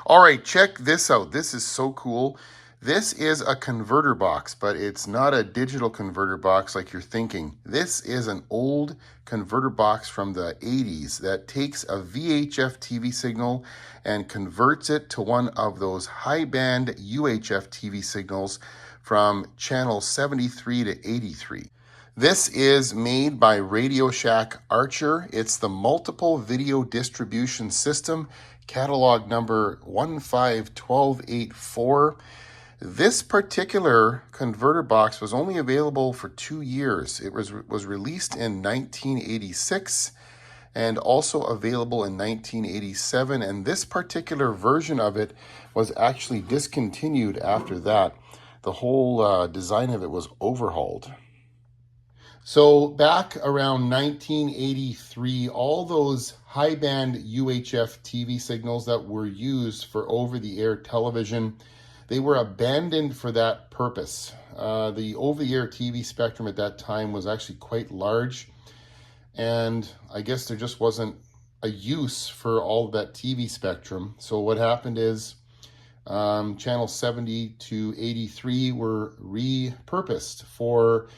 All right, check this out. This is so cool. This is a converter box, but it's not a digital converter box like you're thinking. This is an old converter box from the 80s that takes a VHF TV signal and converts it to one of those high-band UHF TV signals from channel 73 to 83. This is made by Radio Shack Archer. It's the Multiple Video Distribution System, catalog number 151284. This particular converter box was only available for 2 years. It was released in 1986 and also available in 1987. And this particular version of it was actually discontinued after that. The whole design of it was overhauled. So back around 1983, all those high-band UHF TV signals that were used for over-the-air television, they were abandoned for that purpose. The over-the-air TV spectrum at that time was actually quite large, and I guess there just wasn't a use for all of that TV spectrum. So what happened is channel 70 to 83 were repurposed for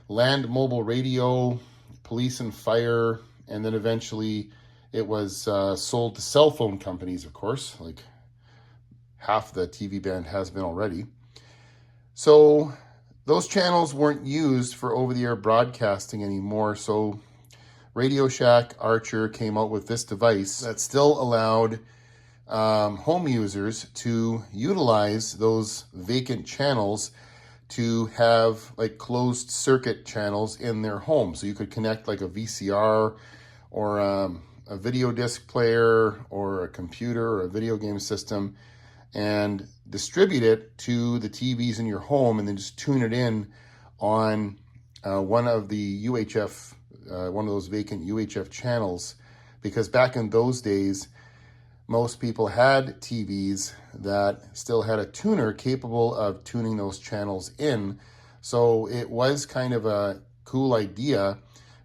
land mobile radio, police and fire, and then eventually it was sold to cell phone companies, of course, like half the TV band has been already. So those channels weren't used for over-the-air broadcasting anymore. So Radio Shack Archer came out with this device that still allowed home users to utilize those vacant channels to have like closed circuit channels in their home. So you could connect like a VCR or a video disc player or a computer or a video game system and distribute it to the TVs in your home, and then just tune it in on one of the UHF, one of those vacant UHF channels. Because back in those days, most people had TVs that still had a tuner capable of tuning those channels in. So it was kind of a cool idea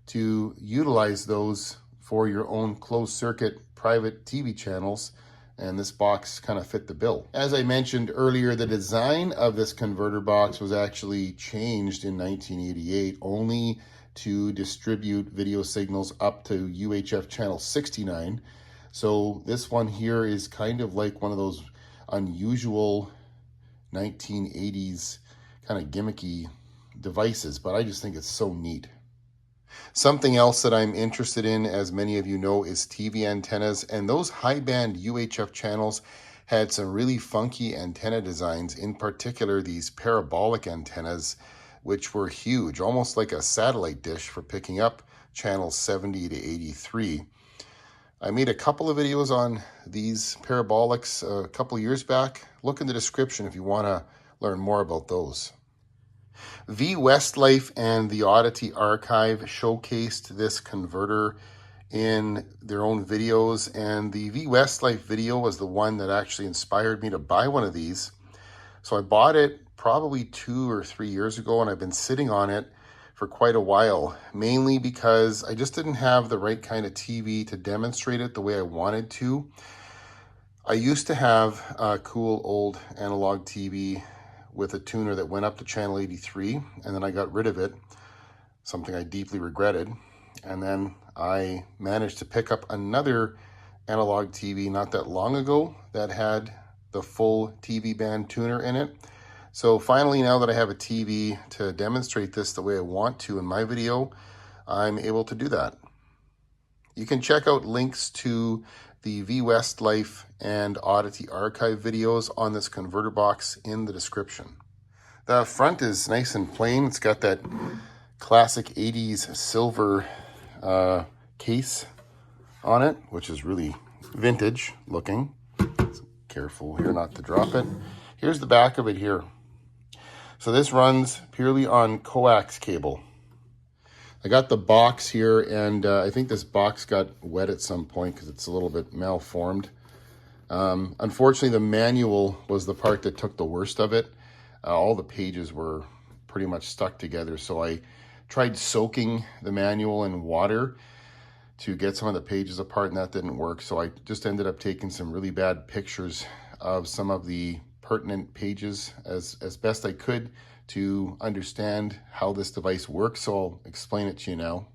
to utilize those for your own closed circuit private TV channels. And this box kind of fit the bill. As I mentioned earlier, the design of this converter box was actually changed in 1988 only to distribute video signals up to UHF channel 69. So this one here is kind of like one of those unusual 1980s kind of gimmicky devices, but I just think it's so neat. Something else that I'm interested in, as many of you know, is TV antennas, and those high-band UHF channels had some really funky antenna designs, in particular these parabolic antennas, which were huge, almost like a satellite dish for picking up channels 70 to 83. I made a couple of videos on these parabolics a couple of years back. Look in the description if you want to learn more about those. V Westlife and the Oddity Archive showcased this converter in their own videos, and the V Westlife video was the one that actually inspired me to buy one of these. So I bought it probably 2 or 3 years ago, and I've been sitting on it for quite a while, mainly because I just didn't have the right kind of TV to demonstrate it the way I wanted to. I used to have a cool old analog TV with a tuner that went up to channel 83, and then I got rid of it, something I deeply regretted. And then I managed to pick up another analog TV not that long ago that had the full TV band tuner in it. So finally, now that I have a TV to demonstrate this the way I want to in my video, I'm able to do that. You can check out links to the V Westlife and Oddity Archive videos on this converter box in the description. The front is nice and plain. It's got that classic 80s silver case on it, which is really vintage looking. So careful here not to drop it. Here's the back of it here. So this runs purely on coax cable. I got the box here, and I think this box got wet at some point because it's a little bit malformed. Unfortunately, the manual was the part that took the worst of it. All the pages were pretty much stuck together, so I tried soaking the manual in water to get some of the pages apart, and that didn't work. So I just ended up taking some really bad pictures of some of the pertinent pages as best I could to understand how this device works, so I'll explain it to you now.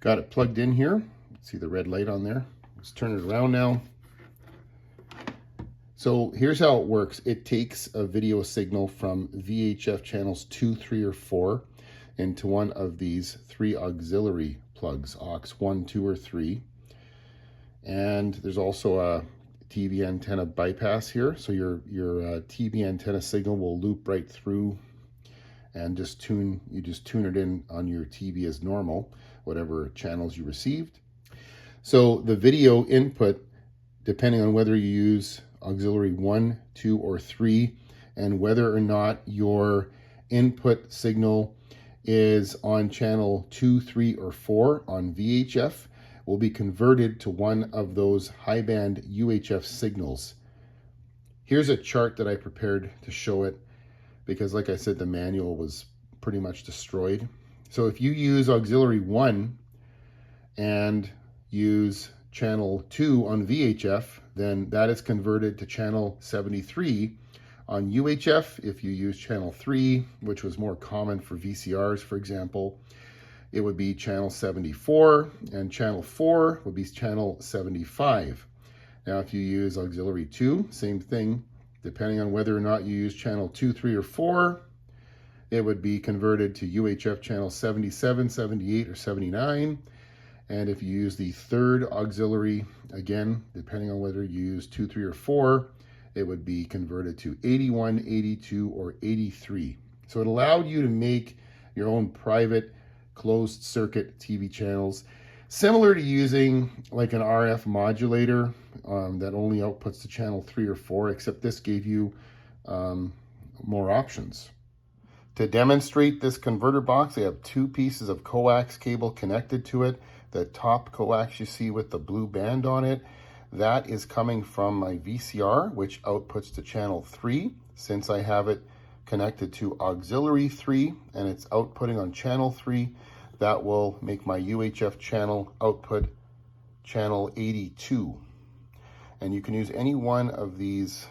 Got it plugged in here. See the red light on there? Let's turn it around now. So here's how it works. It takes a video signal from VHF channels 2, 3, or 4 into one of these 3 auxiliary plugs, aux 1, 2, or 3. And there's also a TV antenna bypass here. So your TV antenna signal will loop right through and just tune it in on your TV as normal, whatever channels you received. So the video input, depending on whether you use auxiliary 1, 2, or 3, and whether or not your input signal is on channel 2, 3, or 4 on VHF, will be converted to one of those high-band UHF signals. Here's a chart that I prepared to show it, because like I said, the manual was pretty much destroyed. So if you use auxiliary 1 and use channel 2 on VHF, then that is converted to channel 73 on UHF. If you use channel 3, which was more common for VCRs, for example, it would be channel 74, and channel 4 would be channel 75. Now, if you use auxiliary 2, same thing. Depending on whether or not you use channel 2, 3, or 4, it would be converted to UHF channel 77, 78, or 79. And if you use the third auxiliary, again, depending on whether you use 2, 3, or 4, it would be converted to 81, 82, or 83. So it allowed you to make your own private closed circuit TV channels, similar to using like an RF modulator that only outputs to channel 3 or 4, except this gave you more options. To demonstrate this converter box, I have 2 pieces of coax cable connected to it. The top coax you see with the blue band on it, that is coming from my VCR, which outputs to channel 3. Since I have it connected to auxiliary 3 and it's outputting on channel 3, that will make my UHF channel output channel 82. And you can use any one of these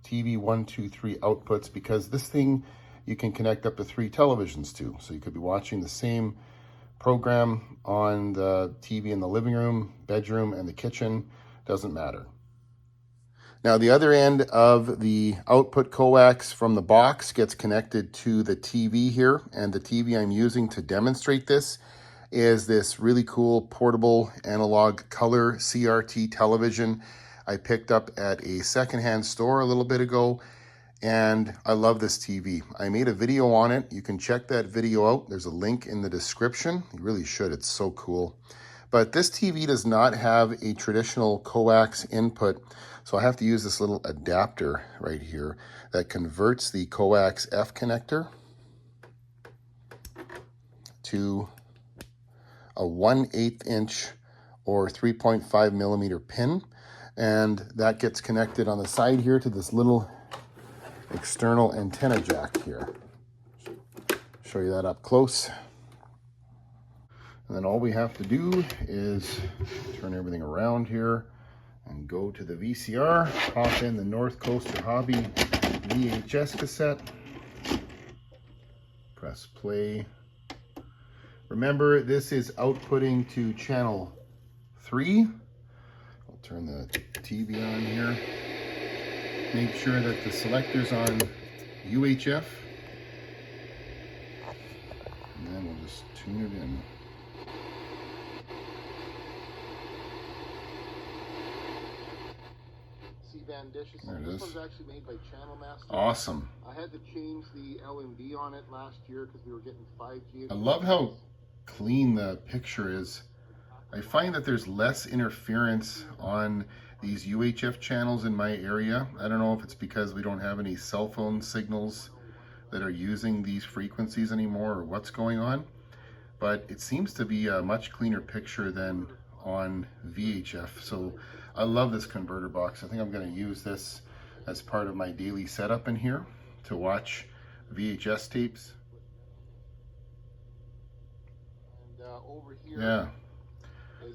TV 1, 2, 3 outputs, because this thing you can connect up to 3 televisions to. So you could be watching the same program on the TV in the living room, bedroom, and the kitchen. Doesn't matter. Now the other end of the output coax from the box gets connected to the TV here, and the TV I'm using to demonstrate this is this really cool portable Analog Colour CRT television I picked up at a secondhand store a little bit ago, and I love this TV. I made a video on it. You can check that video out. There's a link in the description. You really should. It's so cool. But this TV does not have a traditional coax input, so I have to use this little adapter right here that converts the coax F connector to a 1/8 inch or 3.5 millimeter pin, and that gets connected on the side here to this little external antenna jack here. Show you that up close. And then all we have to do is turn everything around here and go to the VCR, pop in the Northcoaster Hobby VHS cassette, press play. Remember, this is outputting to channel 3. I'll turn the TV on here. Make sure that the selector's on UHF. And then we'll just tune it in. Dishes. There it is. This one's actually made by Channel Master. Awesome. I had to change the LMD on it last year because we were getting 5G. I love how clean the picture is. I find that there's less interference on these UHF channels in my area. I don't know if it's because we don't have any cell phone signals that are using these frequencies anymore or what's going on, but it seems to be a much cleaner picture than on VHF. So I love this converter box. I think I'm going to use this as part of my daily setup in here to watch VHS tapes. And over here, yeah,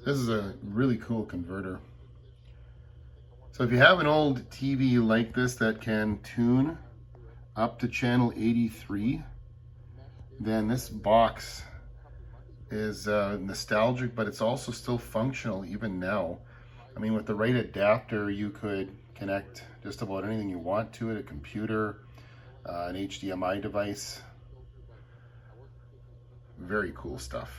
this is a really cool converter. So if you have an old TV like this that can tune up to channel 83, then this box is nostalgic, but it's also still functional even now. I mean, with the right adapter, you could connect just about anything you want to it, a computer, an HDMI device. Very cool stuff.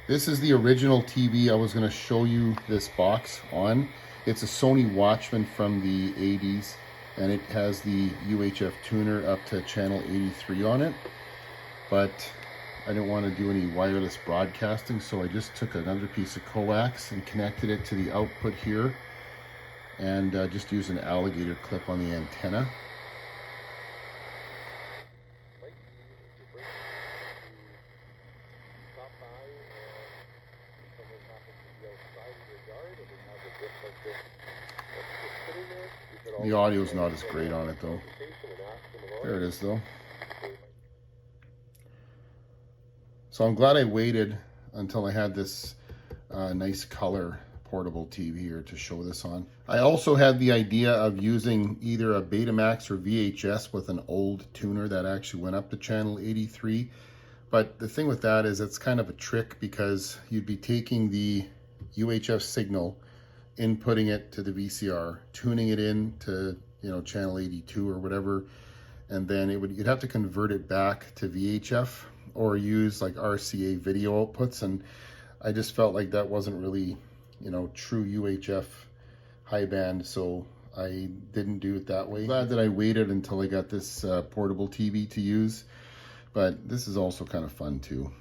This is the original TV I was going to show you this box on. It's a Sony Watchman from the 80s, and it has the UHF tuner up to channel 83 on it. But I didn't want to do any wireless broadcasting, so I just took another piece of coax and connected it to the output here, and just used an alligator clip on the antenna. The audio is not as great on it though. There it is though. So I'm glad I waited until I had this nice color portable TV here to show this on. I also had the idea of using either a Betamax or VHS with an old tuner that actually went up to channel 83. But the thing with that is it's kind of a trick, because you'd be taking the UHF signal, inputting it to the VCR, tuning it in to, you know, channel 82 or whatever, and then you'd have to convert it back to VHF or use like RCA video outputs, and I just felt like that wasn't really, you know, true UHF high band, so I didn't do it that way. Glad that I waited until I got this portable TV to use, but this is also kind of fun too.